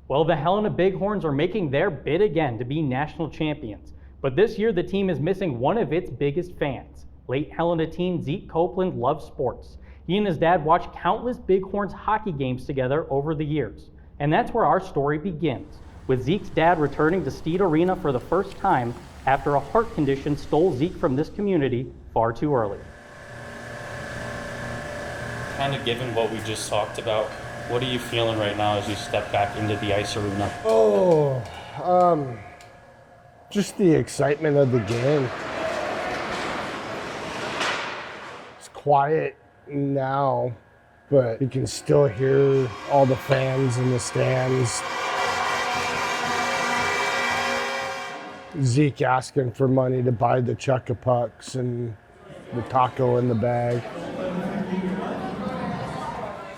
Well, the Helena Bighorns are making their bid again to be national champions. But this year, the team is missing one of its biggest fans. Late Helena teen Zeke Copeland loves sports. He and his dad watched countless Bighorns hockey games together over the years. And that's where our story begins, with Zeke's dad returning to Steed Arena for the first time after a heart condition stole Zeke from this community far too early. Kind of given what we just talked about, what are you feeling right now as you step back into the ice arena? Just the excitement of the game. It's quiet now, but you can still hear all the fans in the stands. Zeke asking for money to buy the Chuck-a-Pucks and the taco in the bag.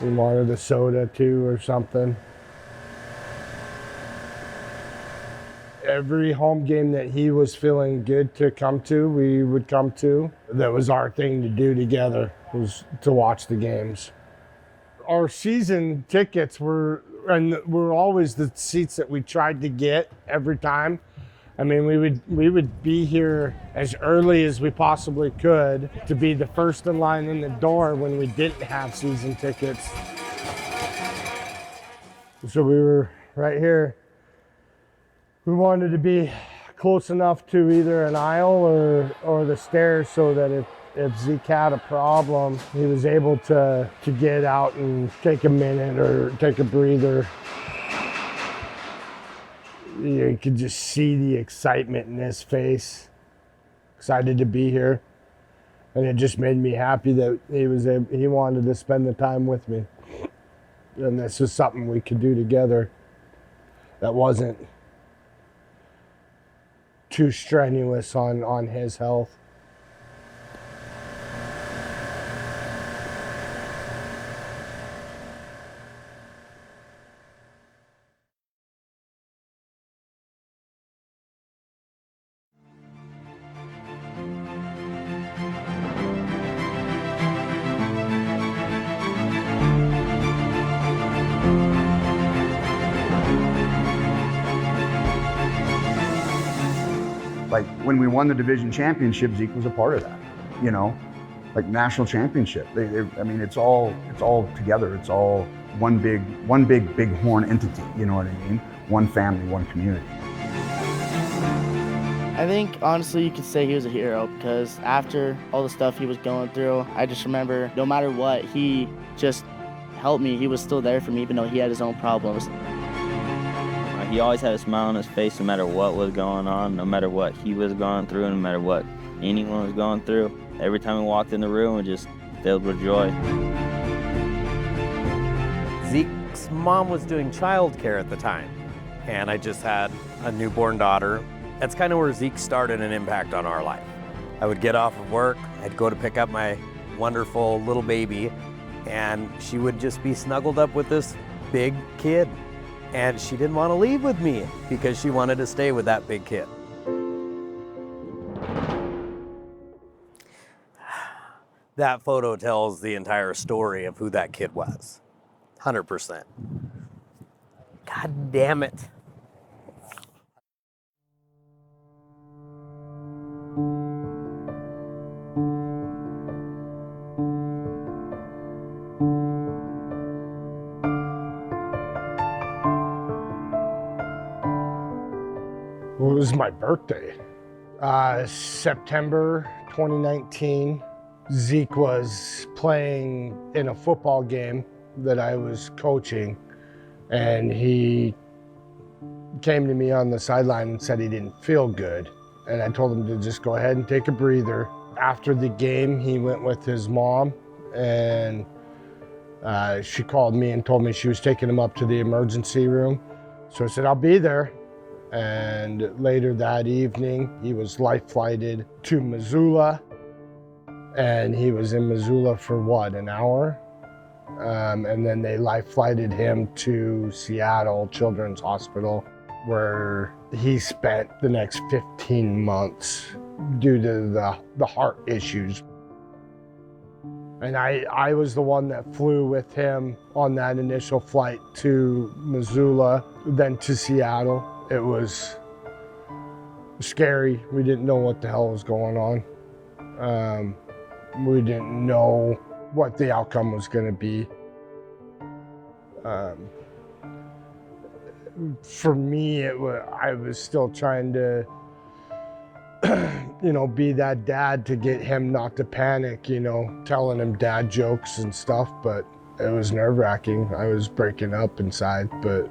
He wanted a soda too or something. Every home game that he was feeling good to come to, we would come to. That was our thing to do together, was to watch the games. Our season tickets were always the seats that we tried to get every time. I mean, we would be here as early as we possibly could to be the first in line in the door when we didn't have season tickets. So we were right here. We wanted to be close enough to either an aisle or the stairs so that if Zeke had a problem, he was able to get out and take a minute or take a breather. You could just see the excitement in his face, excited to be here. And it just made me happy that he wanted to spend the time with me. And this was something we could do together that wasn't too strenuous on his health. Like when we won the division championship, Zeke was a part of that, you know, like national championship. I mean, it's all together. It's all one big Bighorn entity. You know what I mean? One family, one community. I think honestly you could say he was a hero because after all the stuff he was going through, I just remember no matter what, he just helped me. He was still there for me even though he had his own problems. He always had a smile on his face no matter what was going on, no matter what he was going through, no matter what anyone was going through. Every time we walked in the room, we just filled with joy. Zeke's mom was doing childcare at the time, and I just had a newborn daughter. That's kind of where Zeke started an impact on our life. I would get off of work, I'd go to pick up my wonderful little baby, and she would just be snuggled up with this big kid. And she didn't want to leave with me because she wanted to stay with that big kid. That photo tells the entire story of who that kid was. 100%. God damn it. Well, it was my birthday. September 2019, Zeke was playing in a football game that I was coaching, and he came to me on the sideline and said he didn't feel good. And I told him to just go ahead and take a breather. After the game, he went with his mom, and she called me and told me she was taking him up to the emergency room. So I said, I'll be there. And later that evening, he was life-flighted to Missoula. And he was in Missoula for what, an hour? And then they life-flighted him to Seattle Children's Hospital, where he spent the next 15 months due to the heart issues. And I was the one that flew with him on that initial flight to Missoula, then to Seattle. It was scary. We didn't know what the hell was going on. We didn't know what the outcome was going to be. For me, I was still trying to, be that dad to get him not to panic, telling him dad jokes and stuff, but it was nerve-wracking. I was breaking up inside, but,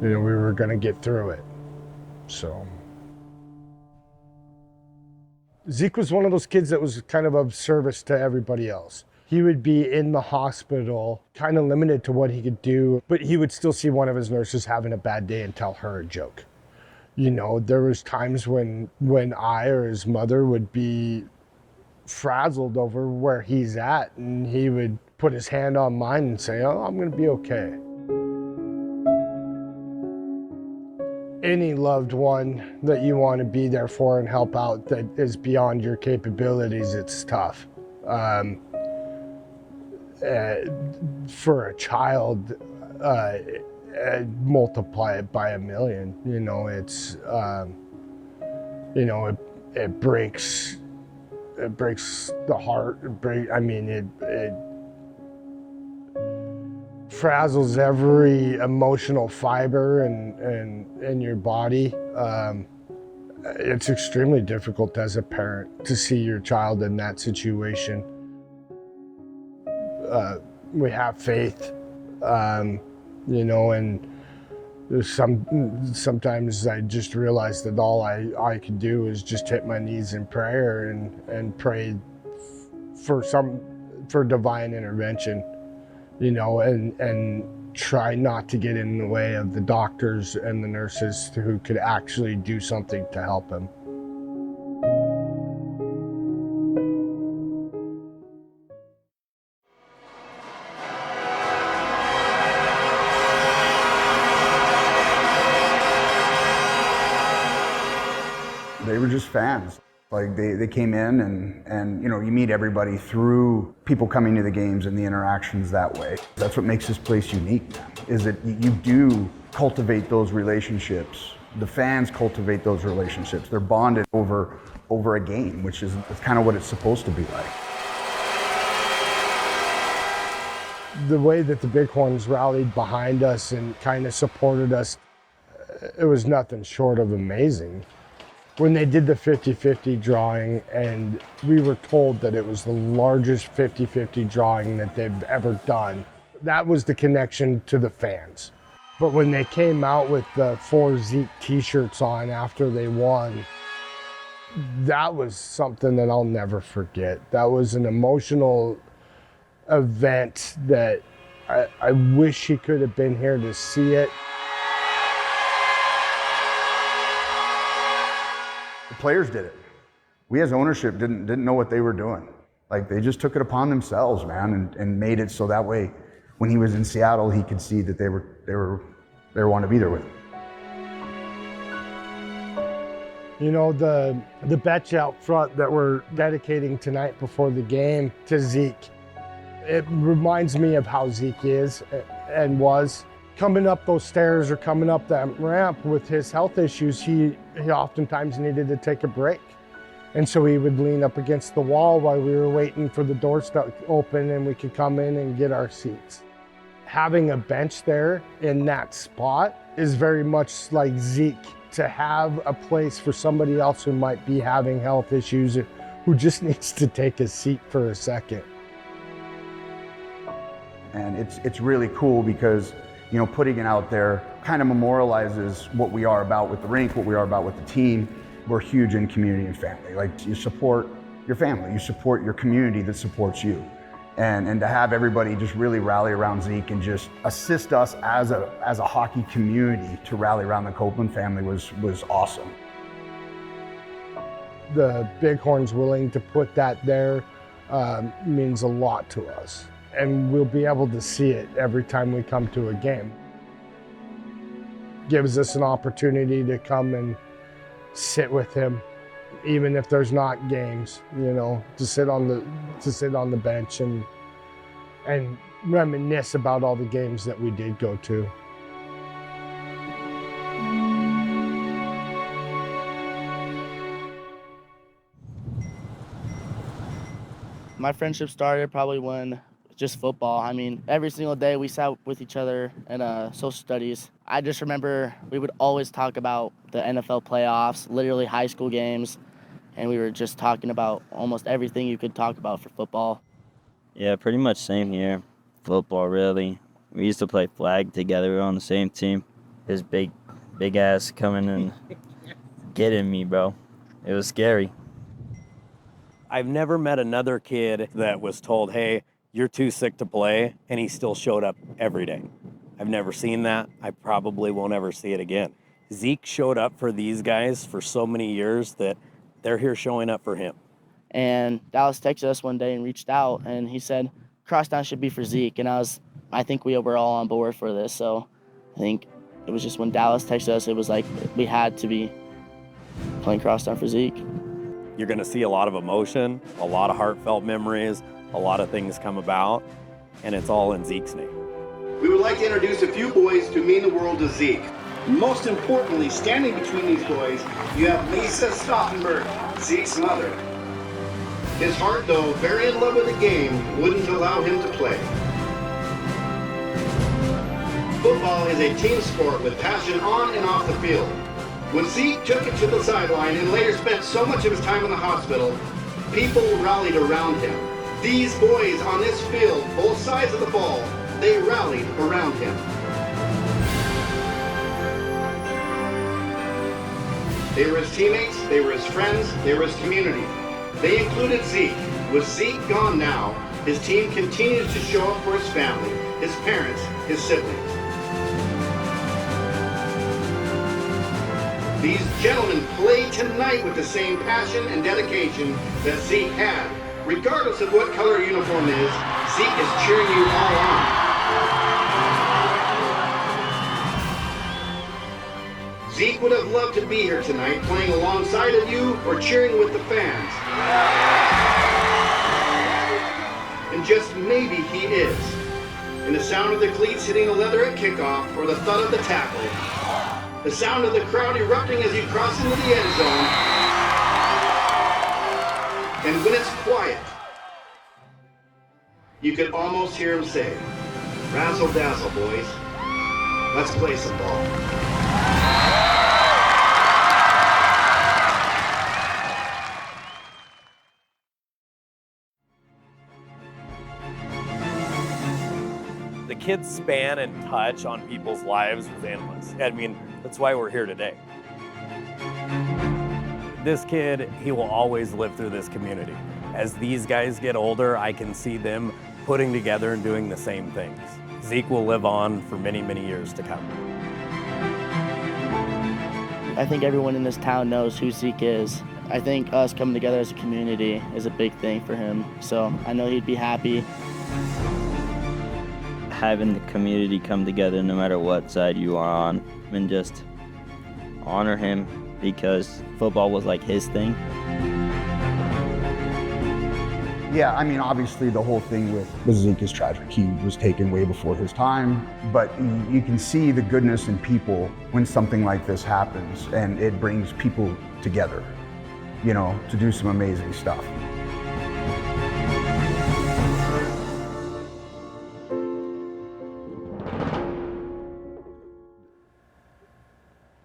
we were going to get through it, so. Zeke was one of those kids that was kind of service to everybody else. He would be in the hospital, kind of limited to what he could do, but he would still see one of his nurses having a bad day and tell her a joke. There was times when I or his mother would be frazzled over where he's at, and he would put his hand on mine and say, "Oh, I'm gonna be okay." Any loved one that you want to be there for and help out that is beyond your capabilities, it's tough. For a child, multiply it by 1,000,000. It breaks the heart. It frazzles every emotional fiber in your body. It's extremely difficult as a parent to see your child in that situation. We have faith, and sometimes I just realize that all I could do is just hit my knees in prayer and pray for divine intervention, and try not to get in the way of the doctors and the nurses who could actually do something to help him. They were just fans. Like they came in and you meet everybody through people coming to the games and the interactions that way. That's what makes this place unique, man, is that you do cultivate those relationships. The fans cultivate those relationships. They're bonded over a game, which is kind of what it's supposed to be like. The way that the Bighorns rallied behind us and kind of supported us, it was nothing short of amazing. When they did the 50-50 drawing, and we were told that it was the largest 50-50 drawing that they've ever done, that was the connection to the fans. But when they came out with the 4 Zeke t-shirts on after they won, that was something that I'll never forget. That was an emotional event that I wish he could have been here to see it. The players did it. We as ownership didn't know what they were doing. Like they just took it upon themselves, man, and made it so that way when he was in Seattle, he could see that they were wanting to be there with him. The betch out front that we're dedicating tonight before the game to Zeke, it reminds me of how Zeke is and was. Coming up those stairs or coming up that ramp with his health issues, he oftentimes needed to take a break. And so he would lean up against the wall while we were waiting for the doors to open and we could come in and get our seats. Having a bench there in that spot is very much like Zeke, to have a place for somebody else who might be having health issues, who just needs to take a seat for a second. And it's really cool because putting it out there kind of memorializes what we are about with the rink, what we are about with the team. We're huge in community and family. Like you support your family, you support your community that supports you. And to have everybody just really rally around Zeke and just assist us as a hockey community to rally around the Copeland family was awesome. The Bighorns willing to put that there means a lot to us. And we'll be able to see it every time we come to a game. Gives us an opportunity to come and sit with him even if there's not games, to sit on the bench and reminisce about all the games that we did go to. My friendship started probably when just football. I mean, every single day we sat with each other in social studies. I just remember we would always talk about the NFL playoffs, literally high school games, and we were just talking about almost everything you could talk about for football. Yeah, pretty much same here. Football, really. We used to play flag together. We were on the same team. His big ass coming and getting me, bro. It was scary. I've never met another kid that was told, hey, you're too sick to play, and he still showed up every day. I've never seen that. I probably won't ever see it again. Zeke showed up for these guys for so many years that they're here showing up for him. And Dallas texted us one day and reached out, and he said, crosstown should be for Zeke. And I think we were all on board for this. So I think it was just when Dallas texted us, it was like we had to be playing crosstown for Zeke. You're going to see a lot of emotion, a lot of heartfelt memories, a lot of things come about, and it's all in Zeke's name. We would like to introduce a few boys who mean the world to Zeke. Most importantly, standing between these boys, you have Lisa Stauffenberg, Zeke's mother. His heart, though very in love with the game, wouldn't allow him to play. Football is a team sport with passion on and off the field. When Zeke took it to the sideline and later spent so much of his time in the hospital, people rallied around him. These boys on this field, both sides of the ball, they rallied around him. They were his teammates, they were his friends, they were his community. They included Zeke. With Zeke gone now, his team continues to show up for his family, his parents, his siblings. These gentlemen play tonight with the same passion and dedication that Zeke had. Regardless of what color uniform is, Zeke is cheering you all on. Zeke would have loved to be here tonight, playing alongside of you or cheering with the fans. And just maybe he is. In the sound of the cleats hitting the leather at kickoff or the thud of the tackle, the sound of the crowd erupting as you cross into the end zone, and when it's quiet, you can almost hear him say, "Razzle dazzle, boys. Let's play some ball." The kid's span and touch on people's lives was endless. I mean, that's why we're here today. This kid, he will always live through this community. As these guys get older, I can see them putting together and doing the same things. Zeke will live on for many, many years to come. I think everyone in this town knows who Zeke is. I think us coming together as a community is a big thing for him. So I know he'd be happy. Having the community come together no matter what side you are on and just honor him because football was like his thing. Yeah, I mean, obviously the whole thing with Zeke is tragic. He was taken way before his time, but you can see the goodness in people when something like this happens, and it brings people together, to do some amazing stuff.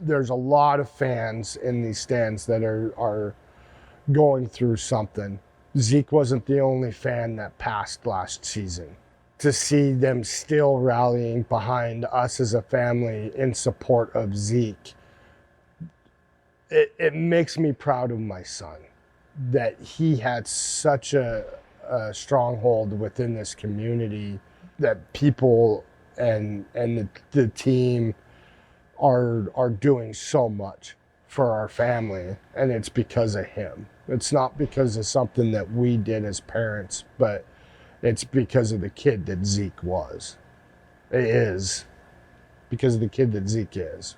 There's a lot of fans in these stands that are going through something. Zeke wasn't the only fan that passed last season. To see them still rallying behind us as a family in support of Zeke, it makes me proud of my son that he had such a stronghold within this community, that people and the team are doing so much for our family, and it's because of him. It's not because of something that we did as parents, but it's because of the kid that Zeke was. It is because of the kid that Zeke is.